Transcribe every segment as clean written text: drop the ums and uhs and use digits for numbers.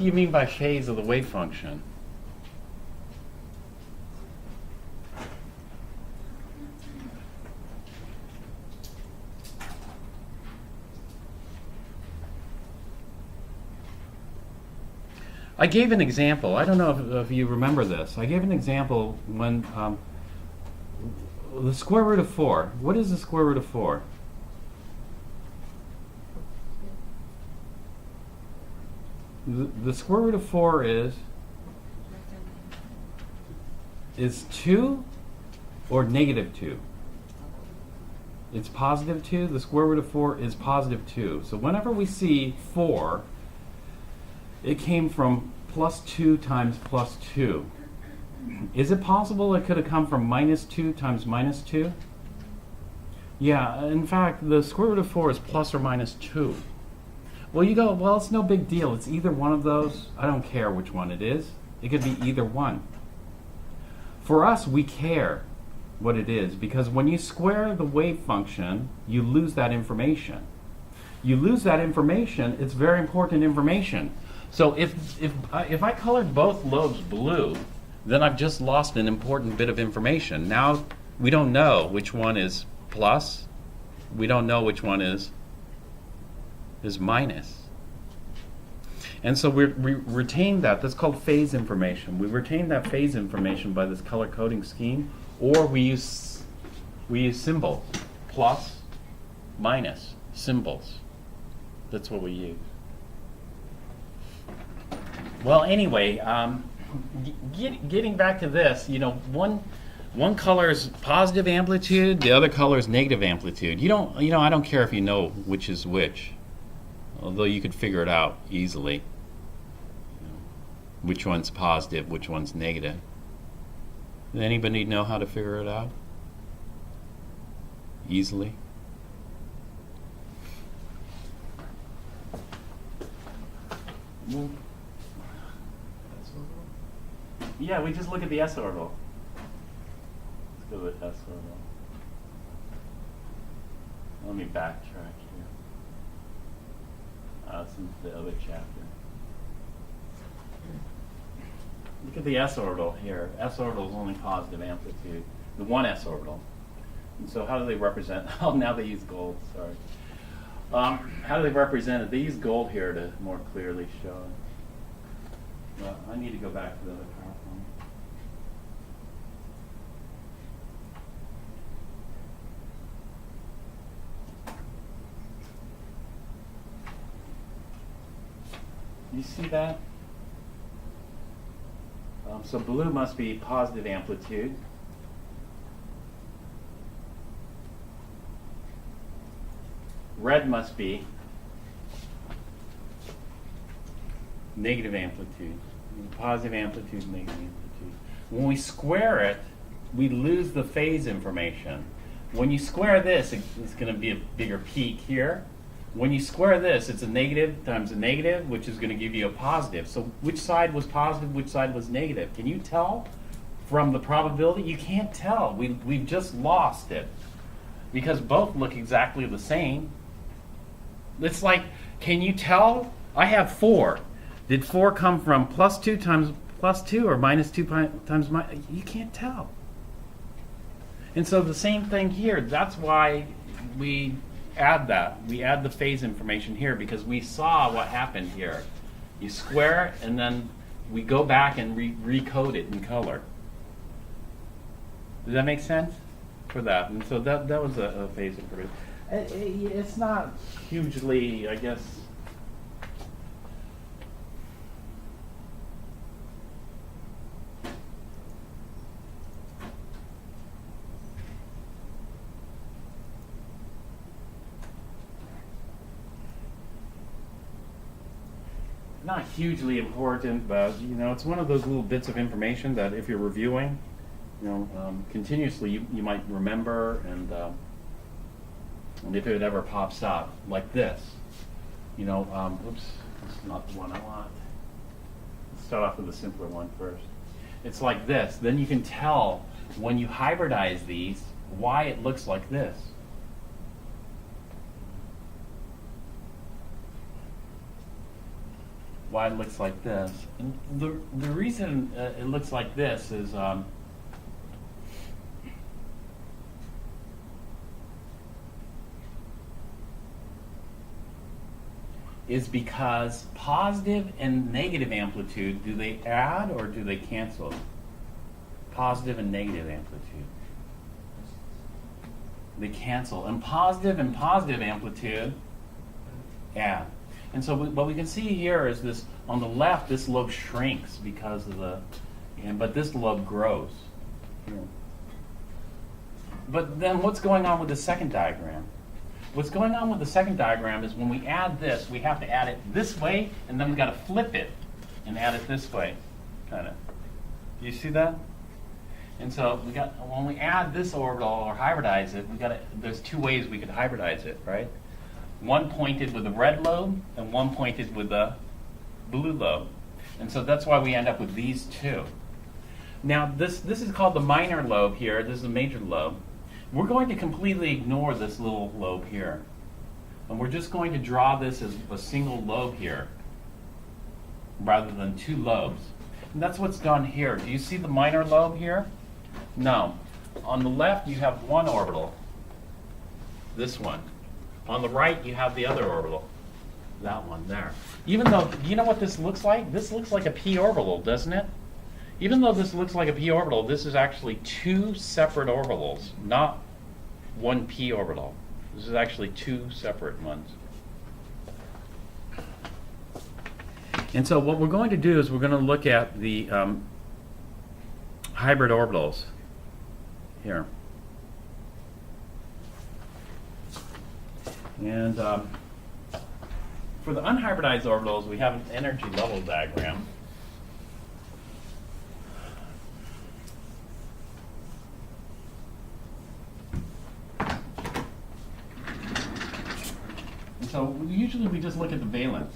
do you mean by phase of the wave function? I gave an example. I don't know if you remember this. I gave an example when the square root of 4. What is the square root of 4? The square root of 4 is 2 or negative 2? It's positive 2. The square root of 4 is positive 2. So whenever we see 4, it came from plus 2 times plus 2. Is it possible it could have come from minus 2 times minus 2? Yeah, in fact, the square root of 4 is plus or minus 2. Well, you go, well, it's no big deal. It's either one of those. I don't care which one it is. It could be either one. For us, we care what it is, because when you square the wave function, you lose that information. You lose that information, it's very important information. So if I colored both lobes blue, then I've just lost an important bit of information. Now we don't know which one is plus. We don't know which one is minus. And so we retain that. That's called phase information. We retain that phase information by this color coding scheme, or we use symbols, plus, minus, symbols. That's what we use. Well, anyway, getting back to this, you know, one color is positive amplitude, the other color is negative amplitude. I don't care if you know which is which, although you could figure it out easily. Which one's positive, which one's negative. Does anybody know how to figure it out easily? Yeah, we just look at the s orbital. Let's go with s orbital. Let me backtrack here. That's into the other chapter. Look at the s orbital here. S orbital is only positive amplitude. The one s orbital. And so how do they represent? Oh, now they use gold. Sorry. How do they represent it? They use gold here to more clearly show it. Well, I need to go back to the other PowerPoint. You see that? So blue must be positive amplitude. Red must be negative amplitude. Positive amplitude, negative amplitude. When we square it, we lose the phase information. When you square this, it's going to be a bigger peak here. When you square this, it's a negative times a negative, which is going to give you a positive. So which side was positive, which side was negative? Can you tell from the probability? You can't tell. We've just lost it because both look exactly the same. It's like, can you tell? I have 4. Did 4 come from plus 2 times plus 2 or minus 2 times minus? You can't tell. And so the same thing here. That's why we add that. We add the phase information here because we saw what happened here. You square it and then we go back and recode it in color. Does that make sense for that? And so that was a phase information. It's not hugely, I guess, not hugely important, but it's one of those little bits of information that if you're reviewing, continuously, you might remember, and if it ever pops up like this, oops, that's not the one I want. Let's start off with the simpler one first. It's like this. Then you can tell when you hybridize these why it looks like this. why it looks like this. And the reason it looks like this is because positive and negative amplitude, do they add or do they cancel? Positive and negative amplitude. They cancel. And positive amplitude add. And so what we can see here is this, on the left, this lobe shrinks because of but this lobe grows. But then what's going on with the second diagram? What's going on with the second diagram is when we add this, we have to add it this way, and then we've got to flip it and add it this way, kind of. Do you see that? And so when we add this orbital or hybridize it, there's two ways we could hybridize it, right? One pointed with the red lobe and one pointed with the blue lobe. And so that's why we end up with these two. Now this is called the minor lobe here. This is the major lobe. We're going to completely ignore this little lobe here. And we're just going to draw this as a single lobe here rather than two lobes. And that's what's done here. Do you see the minor lobe here? No. On the left you have one orbital, this one. On the right you have the other orbital, that one there. Even though, you know what this looks like? This looks like a p orbital, doesn't it? Even though this looks like a p orbital, this is actually two separate orbitals, not one p orbital. This is actually two separate ones. And so what we're going to do is we're going to look at the hybrid orbitals here. And for the unhybridized orbitals, we have an energy level diagram. So usually we just look at the valence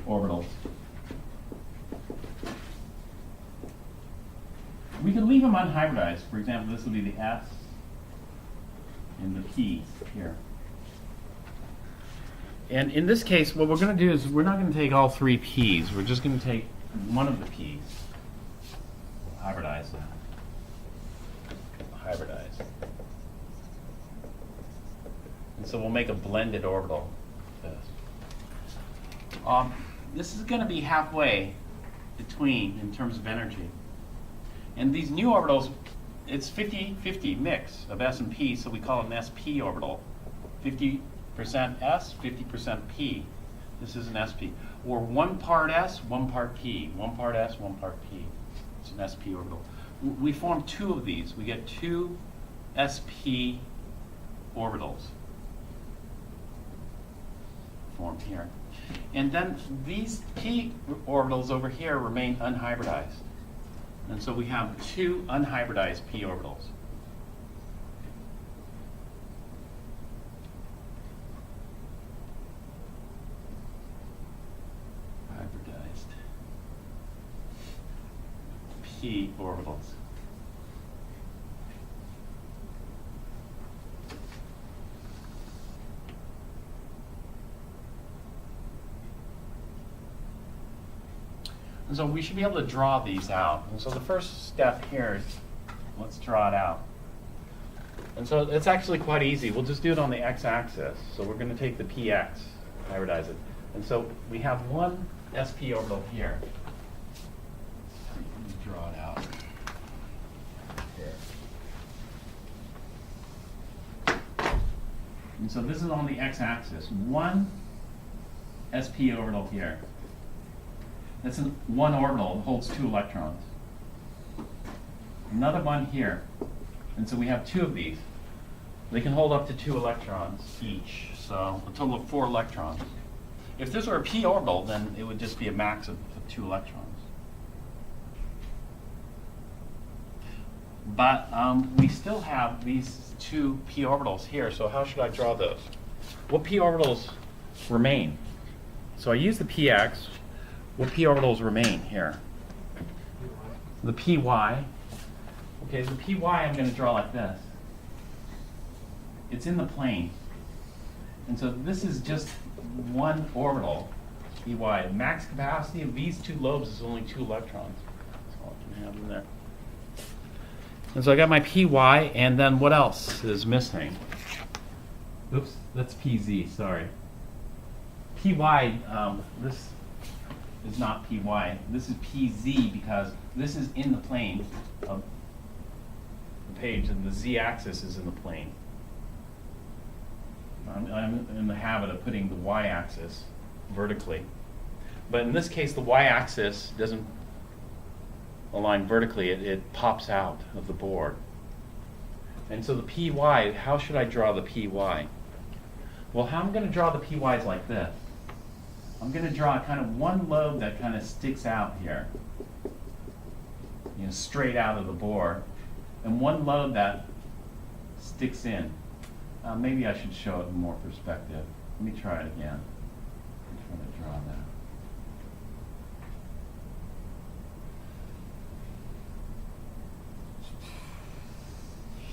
orbitals. We can leave them unhybridized. For example, this would be the S and the P here. And in this case, what we're going to do is we're not going to take all three P's. We're just going to take one of the P's. Hybridize that. Hybridize. And so we'll make a blended orbital. This is going to be halfway between in terms of energy. And these new orbitals, it's 50-50 mix of S and P, so we call it an SP orbital. 50% S, 50% P. This is an SP. Or 1 part S, 1 part P. 1 part S, 1 part P. It's an SP orbital. We form two of these. We get two SP orbitals formed here. And then these P orbitals over here remain unhybridized. And so we have two unhybridized P orbitals. Hybridized P orbitals. And so we should be able to draw these out. And so the first step here is, let's draw it out. And so it's actually quite easy. We'll just do it on the x-axis. So we're going to take the px, hybridize it. And so we have one sp orbital here. Let me draw it out. Here. And so this is on the x-axis. One sp orbital here. That's one orbital that holds 2 electrons. Another one here. And so we have 2 of these. They can hold up to 2 electrons each. So a total of 4 electrons. If this were a p orbital, then it would just be a max of 2 electrons. But we still have these 2 p orbitals here. So how should I draw those? What p orbitals remain? So I use the px. What p orbitals remain here? The py. Okay, the py I'm going to draw like this. It's in the plane. And so this is just one orbital. Py. Max capacity of these two lobes is only 2 electrons. That's all I can have in there. And so I got my Py, and then what else is missing? Oops, that's Pz, sorry. Py, this is not Py. This is Pz because this is in the plane of the page, and the z-axis is in the plane. I'm in the habit of putting the y-axis vertically. But in this case, the y-axis doesn't align vertically. It pops out of the board. And so the Py, how should I draw the Py? Well, how I'm going to draw the Py is like this. I'm going to draw kind of one lobe that kind of sticks out here, straight out of the board, and one lobe that sticks in. Maybe I should show it in more perspective. Let me try it again. I'm trying to draw that.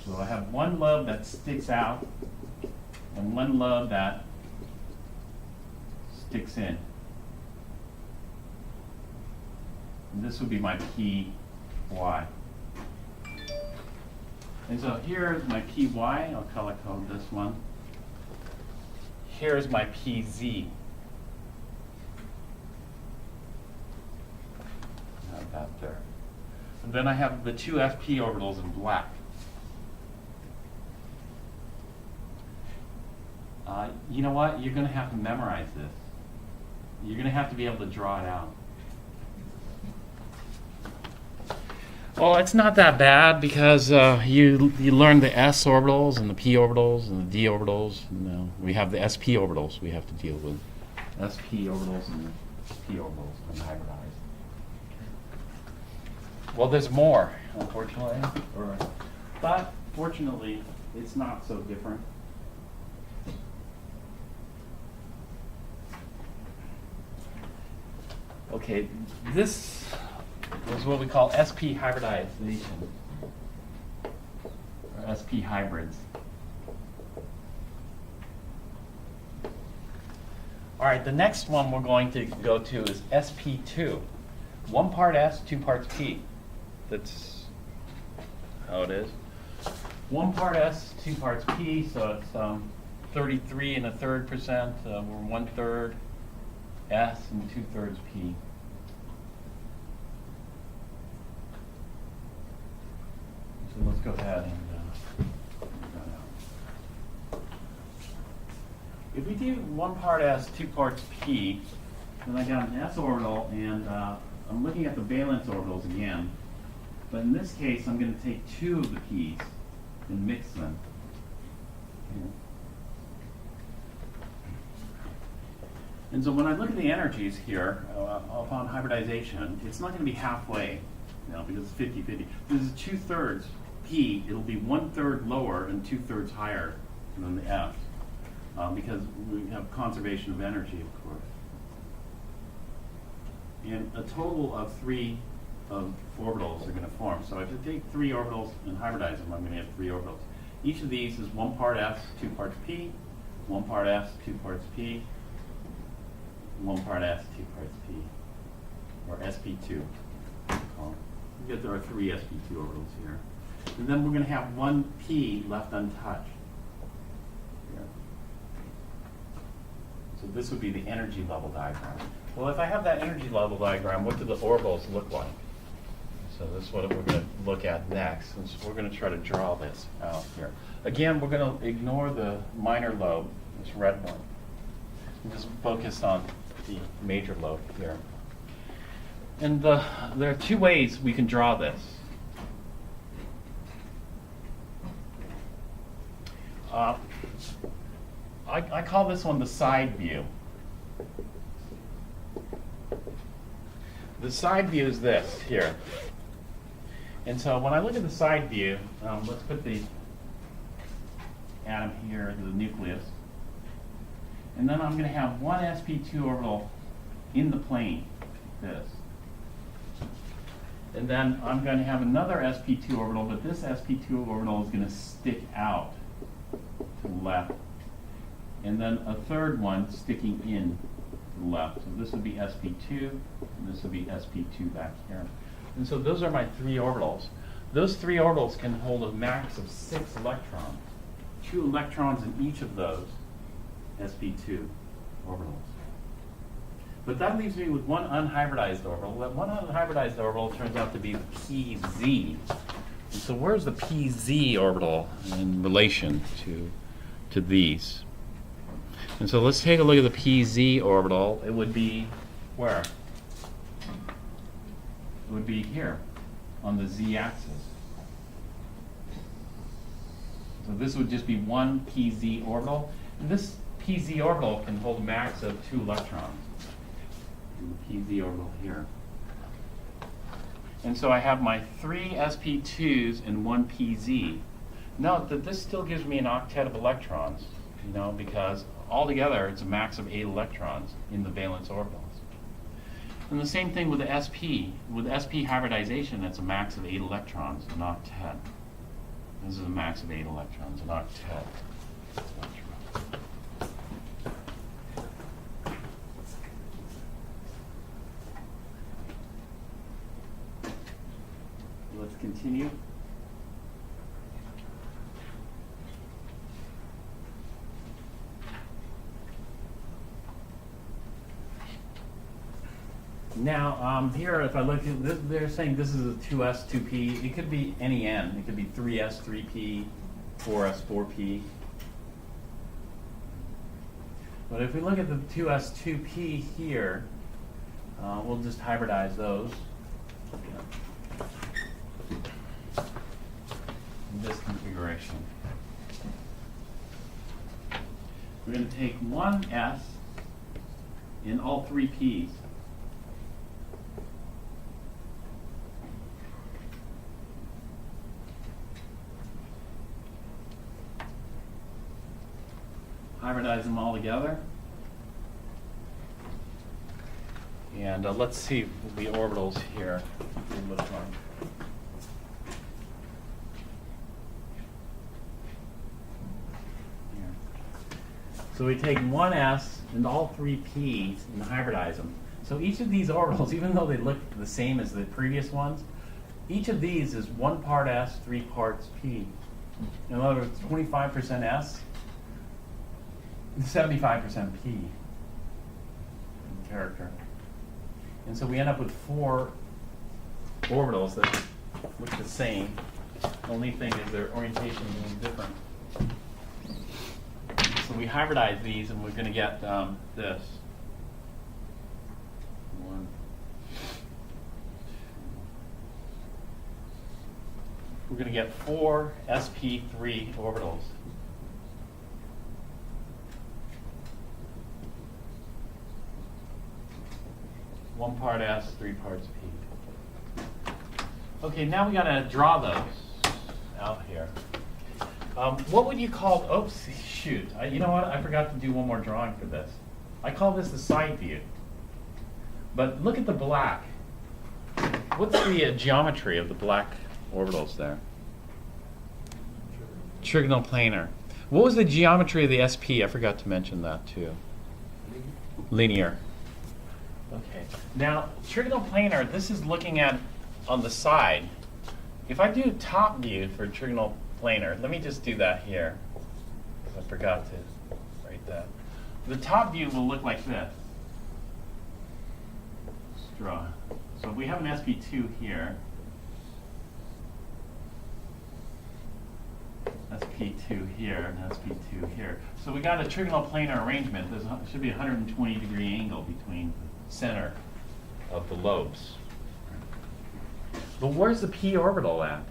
So I have one lobe that sticks out and one lobe that sticks in. And this would be my Py. And so here's my Py. I'll color code this one. Here's my Pz. Have that there. And then I have the 2 sp orbitals in black. You know what? You're going to have to memorize this. You're going to have to be able to draw it out. Well, it's not that bad because you learn the s orbitals and the p orbitals and the d orbitals. We have the sp orbitals we have to deal with. Sp orbitals and p orbitals when hybridized. Well, there's more, unfortunately. But fortunately, it's not so different. Okay, this is what we call sp hybridization, or sp hybrids. All right, the next one we're going to go to is sp2. 1 part s, 2 parts p. That's how it is. 1 part s, 2 parts p, so it's 33 1/3%. We're 1/3 s and 2/3 p. So let's go ahead and if we do 1 part s, 2 parts p, then I got an s orbital, and I'm looking at the valence orbitals again. But in this case, I'm going to take 2 of the p's and mix them. Okay. And so when I look at the energies here upon hybridization, it's not going to be halfway, because it's 50-50. This is 2/3 p. It'll be 1/3 lower and 2/3 higher than the f, because we have conservation of energy, of course. And a total of 3 orbitals are going to form. So if I take 3 orbitals and hybridize them, I'm going to have 3 orbitals. Each of these is 1 part s, 2 parts p, 1 part s, 2 parts p, 1 part s, 2 parts p, or sp2. There are 3 sp2 orbitals here. And then we're going to have 1 p left untouched. Here. So this would be the energy level diagram. Well, if I have that energy level diagram, what do the orbitals look like? So this is what we're going to look at next. And so we're going to try to draw this out here. Again, we're going to ignore the minor lobe, this red one. And just focus on the major lobe here. And there are 2 ways we can draw this. I call this one the side view. The side view is this here. And so when I look at the side view, let's put the atom here, the nucleus. And then I'm going to have 1 sp2 orbital in the plane, like this. And then I'm going to have another sp2 orbital, but this sp2 orbital is going to stick out to the left. And then a third one sticking in to to the left. So this would be sp2, and this would be sp2 back here. And so those are my 3 orbitals. Those 3 orbitals can hold a max of 6 electrons. 2 electrons in each of those sp2 orbitals. But that leaves me with one unhybridized orbital. That one unhybridized orbital turns out to be the pz. And so where's the pz orbital in relation to these? And so let's take a look at the pz orbital. It would be where? It would be here on the z-axis. So this would just be one pz orbital. And this pz orbital can hold a max of 2 electrons. And the pz orbital here. And so I have my 3 sp2s and 1 pz. Note that this still gives me an octet of electrons, you know, because altogether it's a max of 8 electrons in the valence orbitals. And the same thing with the sp. With sp hybridization, it's a max of 8 electrons, an octet. This is a max of 8 electrons, an octet. Let's continue. Now, here, if I look at this, they're saying this is a 2s, 2p. It could be any n. It could be 3s, 3p, 4s, 4p. But if we look at the 2s, 2p here, we'll just hybridize those. In this configuration. We're going to take one s in all 3 p's. Hybridize them all together. And let's see the orbitals here would look like. So we take one s and all 3 p's and hybridize them. So each of these orbitals, even though they look the same as the previous ones, each of these is 1 part s, 3 parts p. In other words, 25% s, 75% p in character. And so we end up with 4 orbitals that look the same. The only thing is their orientation is different. So we hybridize these, and we're going to get this. 1, 2. We're going to get 4 sp3 orbitals. One part s, 3 parts p. Okay, now we got to draw those out here. What would you call, oops, shoot. You know what, I forgot to do one more drawing for this. I call this the side view. But look at the black. What's the geometry of the black orbitals there? Trigonal planar. What was the geometry of the SP? I forgot to mention that too. Linear. Okay. Now, trigonal planar, this is looking at on the side. If I do top view for trigonal planar, let me just do that here, because I forgot to write that. The top view will look like this. Let's draw. So we have an sp2 here. sp2 here and sp2 here. So we got a trigonal planar arrangement. There should be a 120-degree angle between the center of the lobes. But where's the p orbital at?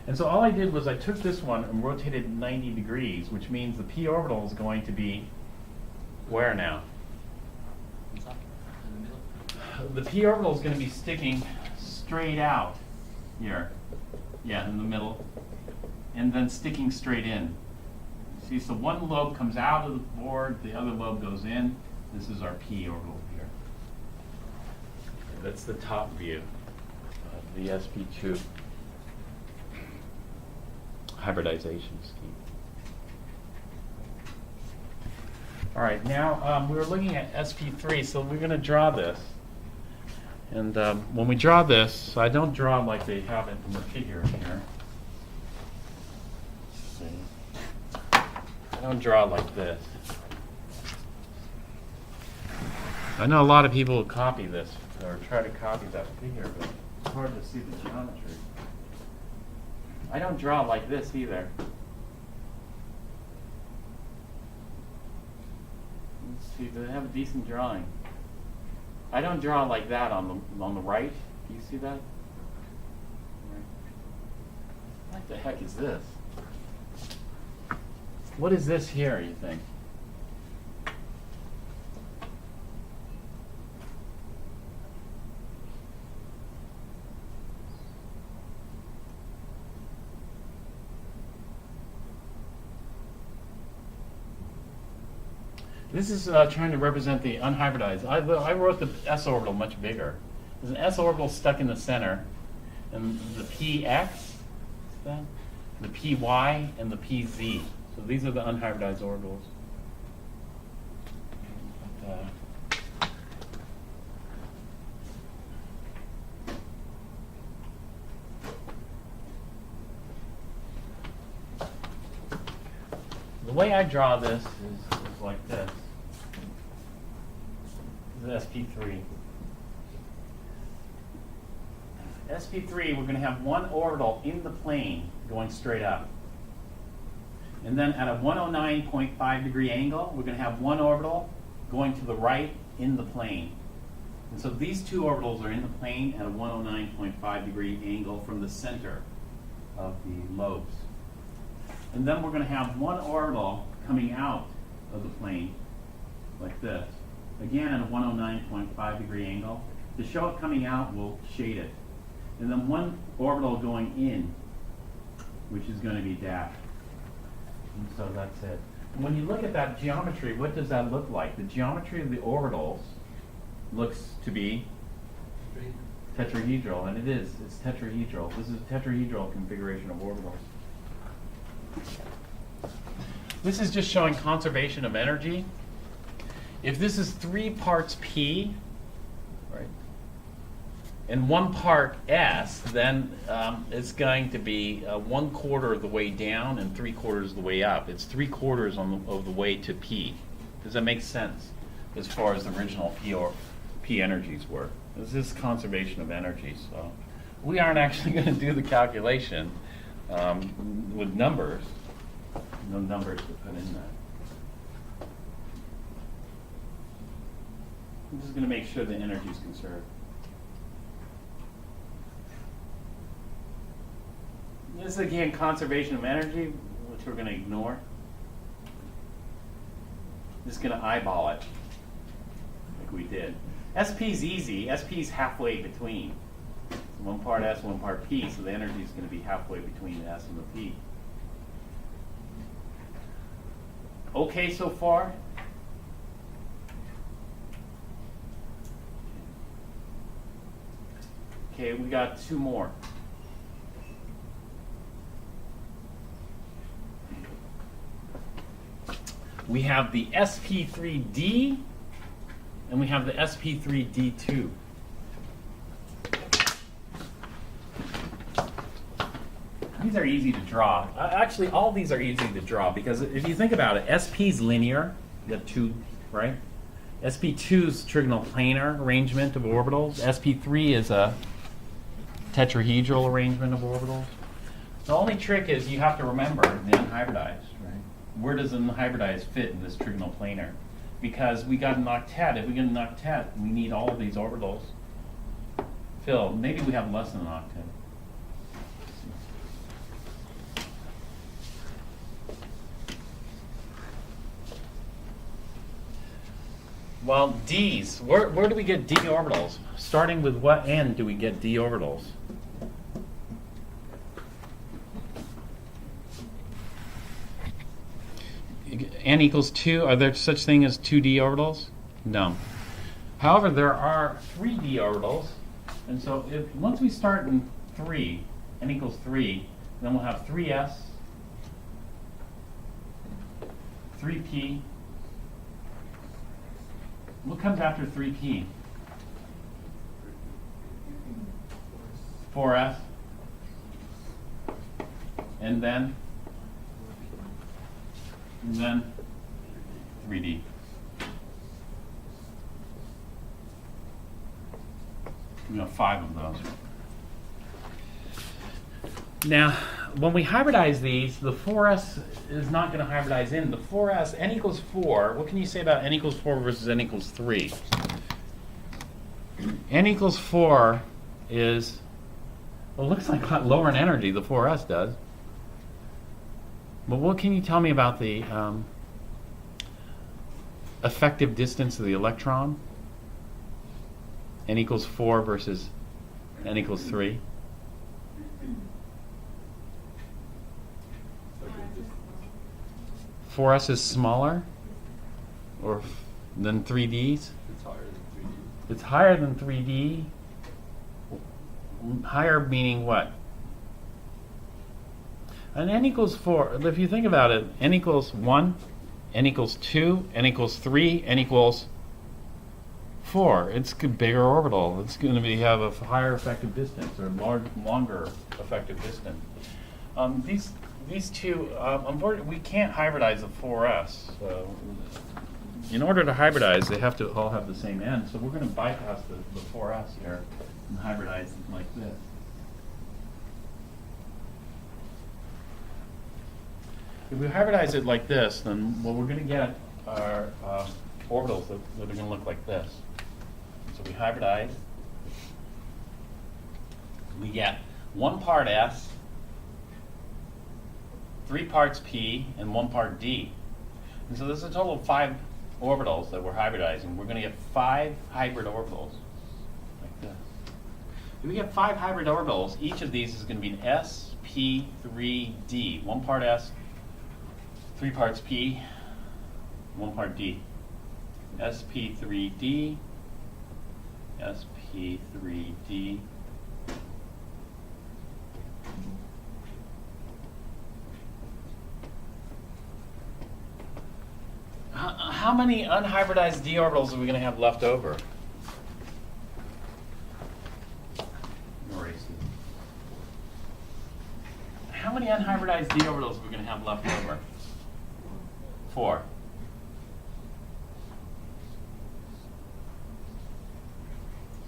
And so all I did was I took this one and rotated 90 degrees, which means the p orbital is going to be where now? The p orbital is going to be sticking straight out here. Yeah, in the middle. And then sticking straight in. See, so one lobe comes out of the board, the other lobe goes in. This is our p orbital here. That's the top view of the sp2 hybridization scheme. All right, now we were looking at sp3, so we're going to draw this. And when we draw this, I don't draw like they have it in the figure here. Let's see. I don't draw like this. I know a lot of people will copy this or try to copy that figure, but it's hard to see the geometry. I don't draw like this either. Let's see, do they have a decent drawing? I don't draw like that on the right. Do you see that? What the heck is this? What is this here, you think? This is trying to represent the unhybridized. I wrote the s orbital much bigger. There's an s orbital stuck in the center, and the px, the py, and the pz. So these are the unhybridized orbitals. The way I draw this is like this. This is sp3. sp3, we're going to have one orbital in the plane going straight up. And then at a 109.5 degree angle, we're going to have one orbital going to the right in the plane. And so these two orbitals are in the plane at a 109.5 degree angle from the center of the lobes. And then we're going to have one orbital coming out of the plane, like this. Again, at a 109.5 degree angle. To show it coming out, we'll shade it. And then one orbital going in, which is going to be dashed. And so that's it. And when you look at that geometry, what does that look like? The geometry of the orbitals looks to be tetrahedral, and it is. It's tetrahedral. This is a tetrahedral configuration of orbitals. This is just showing conservation of energy. If this is 3 parts P, right, and 1 part S, then it's going to be 1/4 of the way down and 3/4 of the way up. It's 3/4 of the way to P. Does that make sense as far as the original P energies were? This is conservation of energy. So we aren't actually going to do the calculation with numbers. No numbers to put in that. I'm just going to make sure the energy is conserved. This is again conservation of energy, which we're going to ignore. Just going to eyeball it, like we did. SP is easy. SP is halfway between. So 1 part S, 1 part P, so the energy is going to be halfway between the S and the P. Okay so far? Okay, we got 2 more. We have the sp3d and we have the sp3d2. These are easy to draw. Actually, all these are easy to draw because if you think about it, SP is linear. You have 2, right? SP2 is trigonal planar arrangement of orbitals. SP3 is a tetrahedral arrangement of orbitals. The only trick is you have to remember the unhybridized, right? Where does an unhybridized fit in this trigonal planar? Because we got an octet. If we get an octet, we need all of these orbitals filled. Maybe we have less than an octet. Well, D's, where do we get D orbitals? Starting with what n do we get D orbitals? N equals 2. Are there such thing as 2 D orbitals? No. However, there are 3 D orbitals. And so if once we start in 3, n equals 3, then we'll have 3s, 3p, What comes after 3p? 4s. And then 3d. We have 5 of those. Now, when we hybridize these, the 4s is not going to hybridize in. The 4s, n equals 4, what can you say about n equals 4 versus n equals 3? N equals 4 is, well, it looks like a lot lower in energy, the 4s does. But what can you tell me about the effective distance of the electron? N equals 4 versus n equals 3. Four s is smaller, or than 3Ds. It's higher than 3D. It's higher than 3D. Higher meaning what? And n equals 4. If you think about it, n equals 1, n equals 2, n equals 3, n equals 4. It's a bigger orbital. It's going to have a higher effective distance, or longer effective distance. These two, unfortunately, we can't hybridize the 4s. So in order to hybridize, they have to all have the same n. So we're going to bypass the 4s here and hybridize it like this. If we hybridize it like this, then what we're going to get are orbitals that are going to look like this. So we hybridize. We get 1 part s, 3 parts p, and 1 part d. And so this is a total of 5 orbitals that we're hybridizing. We're going to get 5 hybrid orbitals, like this. If we get 5 hybrid orbitals, each of these is going to be an sp3d. 1 part s, 3 parts p, 1 part d. sp3d, sp3d. How many unhybridized d orbitals are we going to have left over? How many unhybridized d orbitals are we going to have left over? 4.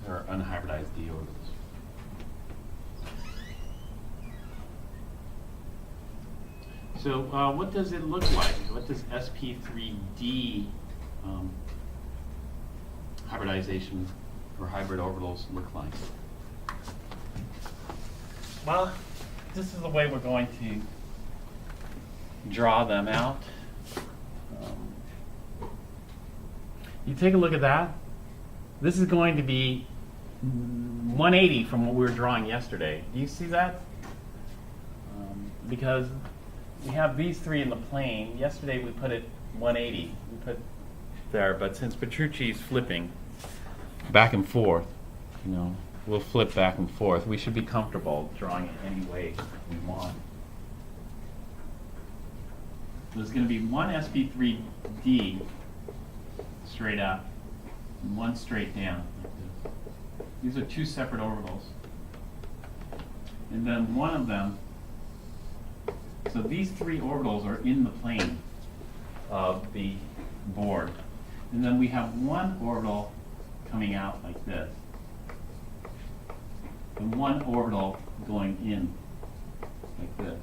There are unhybridized d orbitals. So what does it look like? What does sp3d hybridization for hybrid orbitals look like? Well, this is the way we're going to draw them out. You take a look at that. This is going to be 180 from what we were drawing yesterday. Do you see that? Because we have these 3 in the plane. Yesterday we put it 180. We put there, but since Petrucci's flipping back and forth, we'll flip back and forth. We should be comfortable drawing it any way we want. There's going to be 1 sp3d straight up, and 1 straight down. Like this. These are 2 separate orbitals. And then one of them, so these 3 orbitals are in the plane of the board. And then we have 1 orbital coming out like this. And 1 orbital going in like this.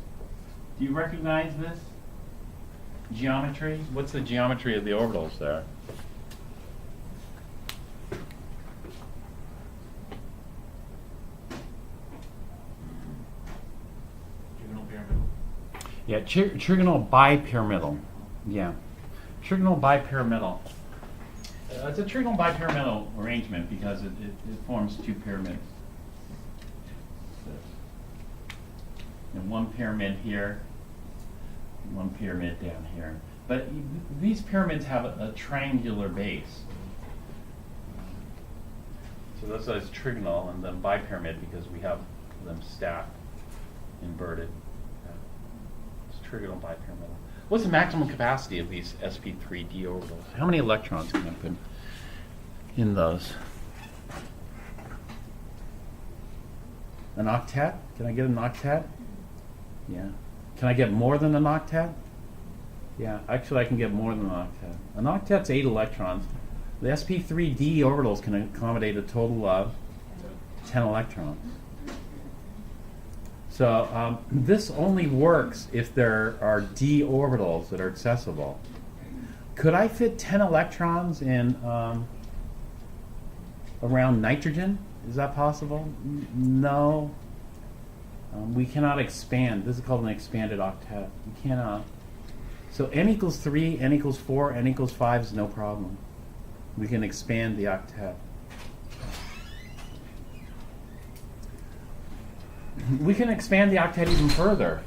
Do you recognize this geometry? What's the geometry of the orbitals there? Yeah, trigonal bipyramidal. Yeah, trigonal bipyramidal. It's a trigonal bipyramidal arrangement because it forms 2 pyramids. And 1 pyramid here, 1 pyramid down here. But these pyramids have a triangular base. So that's why it's trigonal, and then bipyramid because we have them stacked, inverted. Trigonal bipyramidal. What's the maximum capacity of these sp3d orbitals? How many electrons can I put? in those? An octet? Can I get an octet? Yeah. Can I get more than an octet? Yeah, actually I can get more than an octet. An octet's 8 electrons. The sp3d orbitals can accommodate a total of 10 electrons. So this only works if there are d orbitals that are accessible. Could I fit 10 electrons in around nitrogen? Is that possible? No. We cannot expand. This is called an expanded octet. We cannot. So n equals 3, n equals 4, n equals 5 is no problem. We can expand the octet. We can expand the octet even further.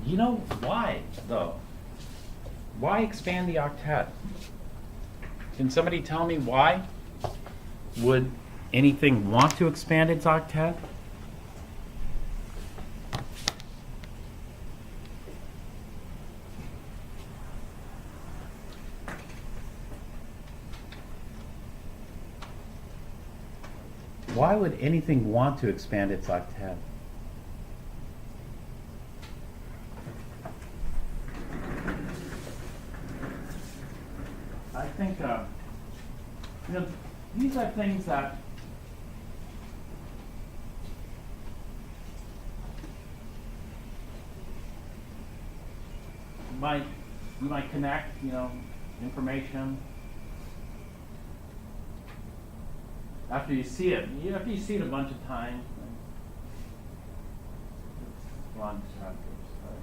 You know why, though? Why expand the octet? Can somebody tell me why would anything want to expand its octet? Why would anything want to expand its octet? I think, these are things that you might connect, information. After you see it, after you see it a bunch of times. One chapter, sorry.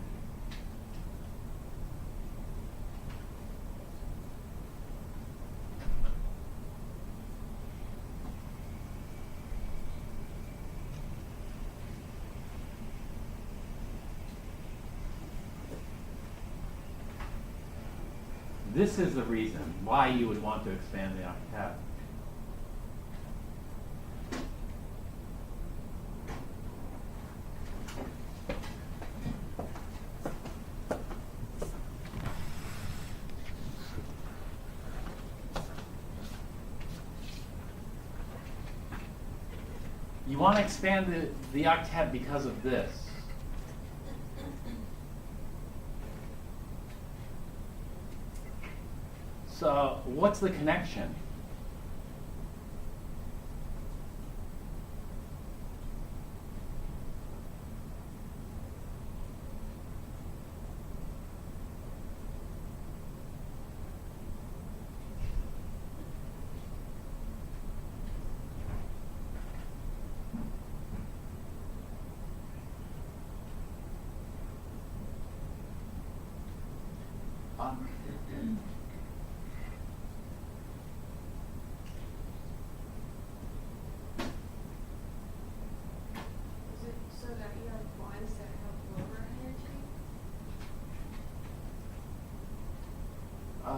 This is the reason why you would want to expand the octet. You want to expand the octet because of this. So, what's the connection?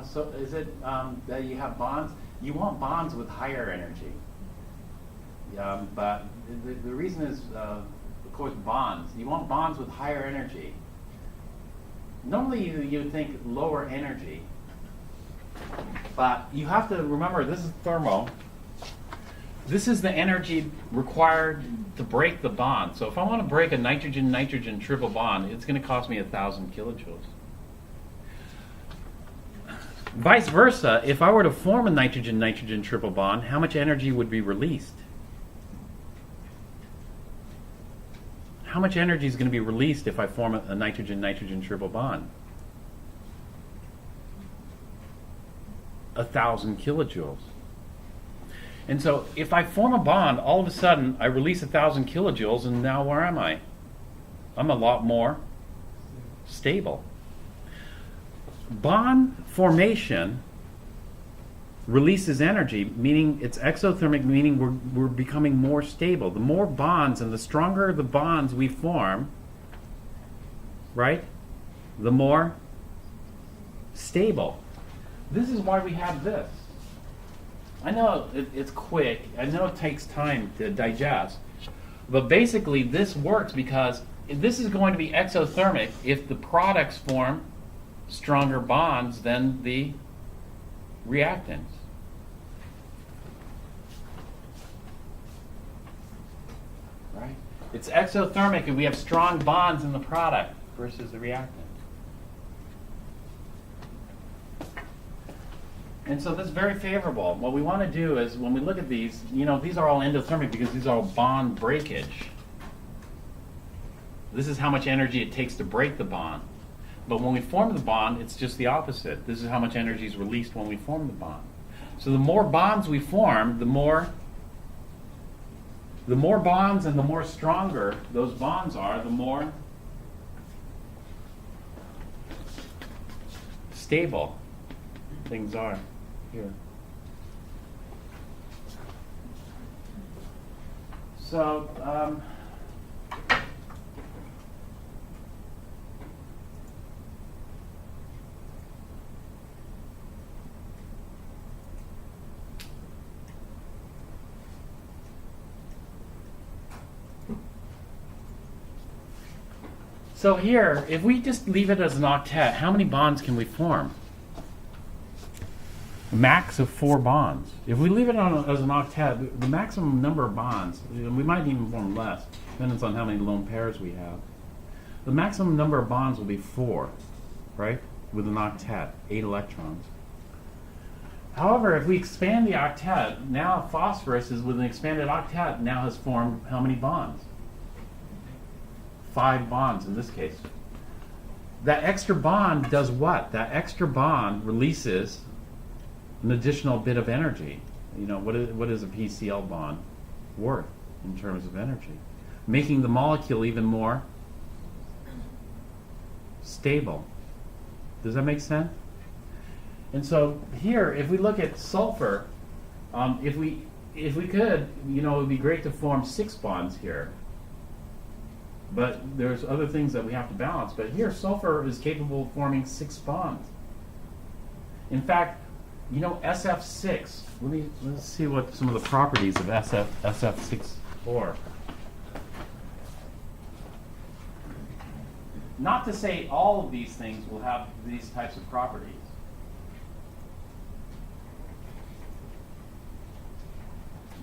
So is it that you have bonds? You want bonds with higher energy. But the reason is, of course, bonds. You want bonds with higher energy. Normally you would think lower energy. But you have to remember, this is thermal. This is the energy required to break the bond. So if I want to break a nitrogen-nitrogen triple bond, it's going to cost me 1,000 kilojoules. Vice versa, if I were to form a nitrogen-nitrogen triple bond, how much energy would be released? How much energy is going to be released if I form a nitrogen-nitrogen triple bond? 1,000 kilojoules. And so if I form a bond, all of a sudden I release 1,000 kilojoules, and now where am I? I'm a lot more stable. Bond formation releases energy, meaning it's exothermic, meaning we're becoming more stable. The more bonds and the stronger the bonds we form, right, the more stable. This is why we have this. I know it's quick. I know it takes time to digest. But basically this works because this is going to be exothermic if the products form stronger bonds than the reactants. Right? It's exothermic and we have strong bonds in the product versus the reactant. And so that's very favorable. What we want to do is when we look at these, these are all endothermic because these are all bond breakage. This is how much energy it takes to break the bond. But when we form the bond, it's just the opposite. This is how much energy is released when we form the bond. So the more bonds we form, the more bonds and the more stronger those bonds are, the more stable things are here. So, so here, if we just leave it as an octet, how many bonds can we form? Max of 4 bonds. If we leave it as an octet, the maximum number of bonds, we might even form less, depends on how many lone pairs we have. The maximum number of bonds will be 4, right? With an octet, 8 electrons. However, if we expand the octet, now phosphorus is with an expanded octet now has formed how many bonds? 5 bonds in this case. That extra bond does what? That extra bond releases an additional bit of energy. What is a PCl bond worth in terms of energy? Making the molecule even more stable. Does that make sense? And so here, if we look at sulfur, if we could, it would be great to form 6 bonds here. But there's other things that we have to balance. But here, sulfur is capable of forming 6 bonds. In fact, SF6. Let's see what some of the properties of SF6 are. Not to say all of these things will have these types of properties.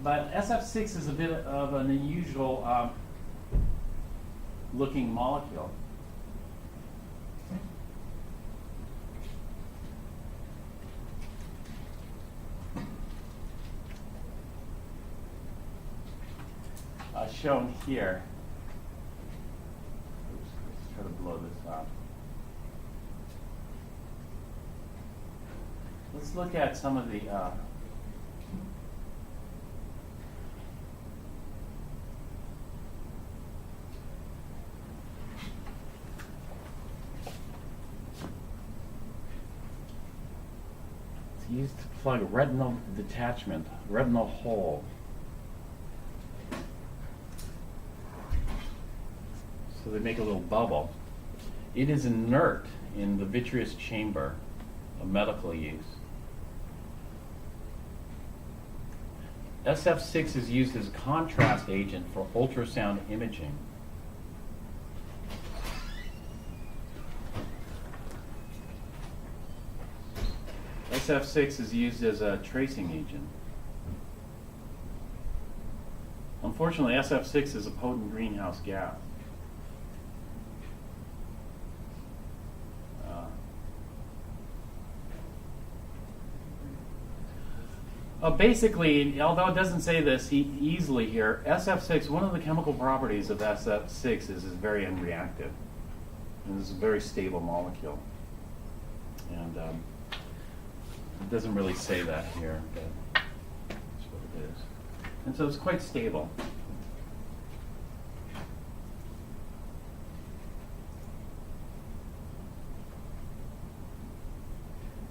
But SF6 is a bit of an unusual looking molecule. Shown here. Oops, let's try to blow this up. Let's look at some of the it's used to plug retinal detachment, retinal hole. So they make a little bubble. It is inert in the vitreous chamber of medical use. SF6 is used as a contrast agent for ultrasound imaging. SF6 is used as a tracing agent. Unfortunately, SF6 is a potent greenhouse gas. Basically, although it doesn't say this easily here, SF6, one of the chemical properties of SF6 is it's very unreactive. And it's a very stable molecule. And it doesn't really say that here, but that's what it is. And so it's quite stable.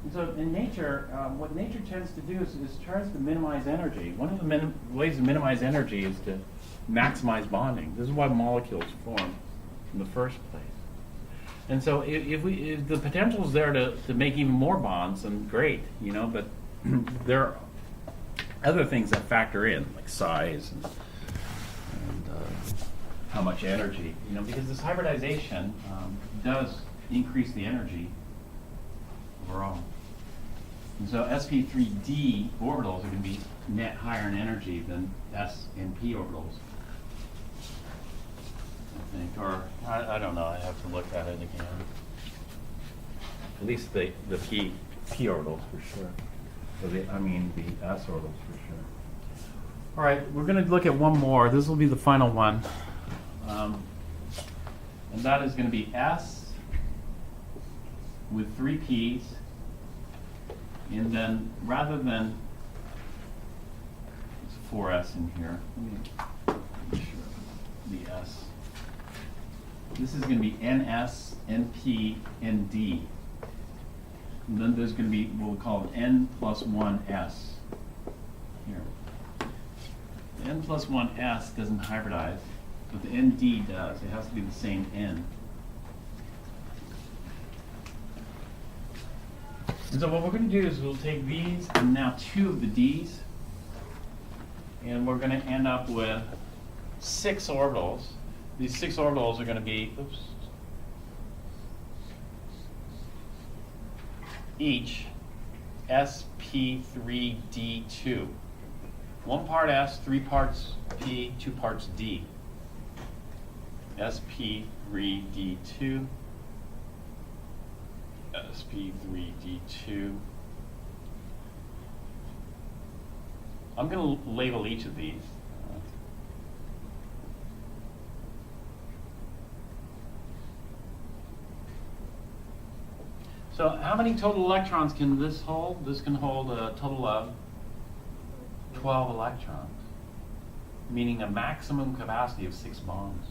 And so in nature, what nature tends to do is tries to minimize energy. One of the ways to minimize energy is to maximize bonding. This is why molecules form in the first place. And so if the potential is there to make even more bonds, then great, but there are other things that factor in, like size and how much energy, because this hybridization does increase the energy overall. And so sp3d orbitals are going to be net higher in energy than s and p orbitals. I think, or I don't know. I have to look at it again. At least the p orbitals for sure. So the s orbitals for sure. All right, we're going to look at one more. This will be the final one, and that is going to be s with 3 p's, and then rather than it's 4s in here. Let me make sure the s. This is going to be ns, np, nd. And then there's going to be what we'll call n plus 1s here. The n plus 1s doesn't hybridize, but the nd does. It has to be the same n. And so what we're going to do is we'll take these and now 2 of the d's, and we're going to end up with 6 orbitals. These 6 orbitals are going to be, each sp3d2. 1 part s, 3 parts p, 2 parts d. sp3d2, sp3d2. I'm going to label each of these. So how many total electrons can this hold? This can hold a total of 12 electrons, meaning a maximum capacity of 6 bonds.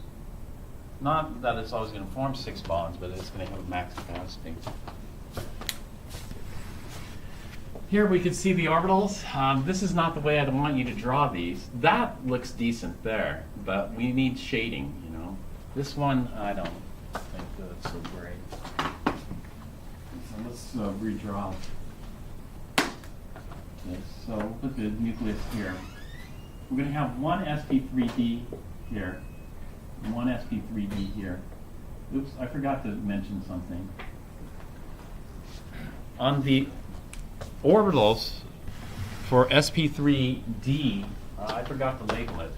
Not that it's always going to form 6 bonds, but it's going to have a max capacity. Here we can see the orbitals. This is not the way I'd want you to draw these. That looks decent there, but we need shading, you know. This one, I don't think that's so great. Let's redraw this. So we'll put the nucleus here. We're going to have one sp3d here, and one sp3d here. Oops, I forgot to mention something. On the orbitals for sp3d, I forgot to label it.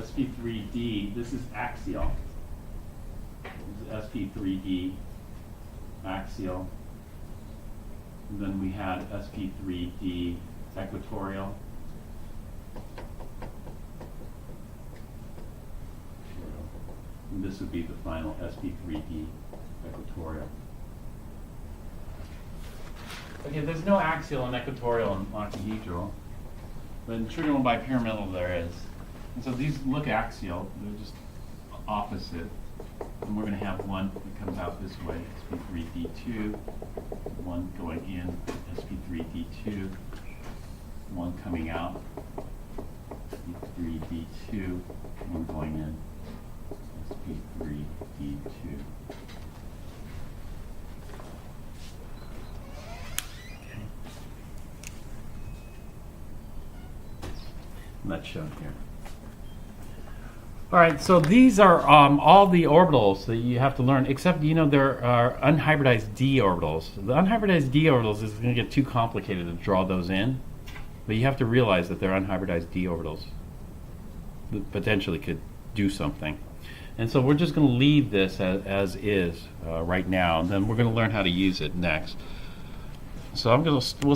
sp3d, this is axial. This is sp3d axial. And then we had sp3d equatorial. And this would be the final sp3d equatorial. Okay, there's no axial and equatorial and octahedral, but in trigonal bipyramidal there is. And so these look axial, they're just opposite. And we're going to have one that comes out this way, sp3d2, one going in, sp3d2, one coming out, sp3d2, one going in, sp3d2. And that's shown here. All right, so these are all the orbitals that you have to learn, except, you know, there are unhybridized d orbitals. The unhybridized d orbitals is going to get too complicated to draw those in, but you have to realize that they're unhybridized d orbitals that potentially could do something. And so we're just going to leave this as is right now, and then we're going to learn how to use it next. So we'll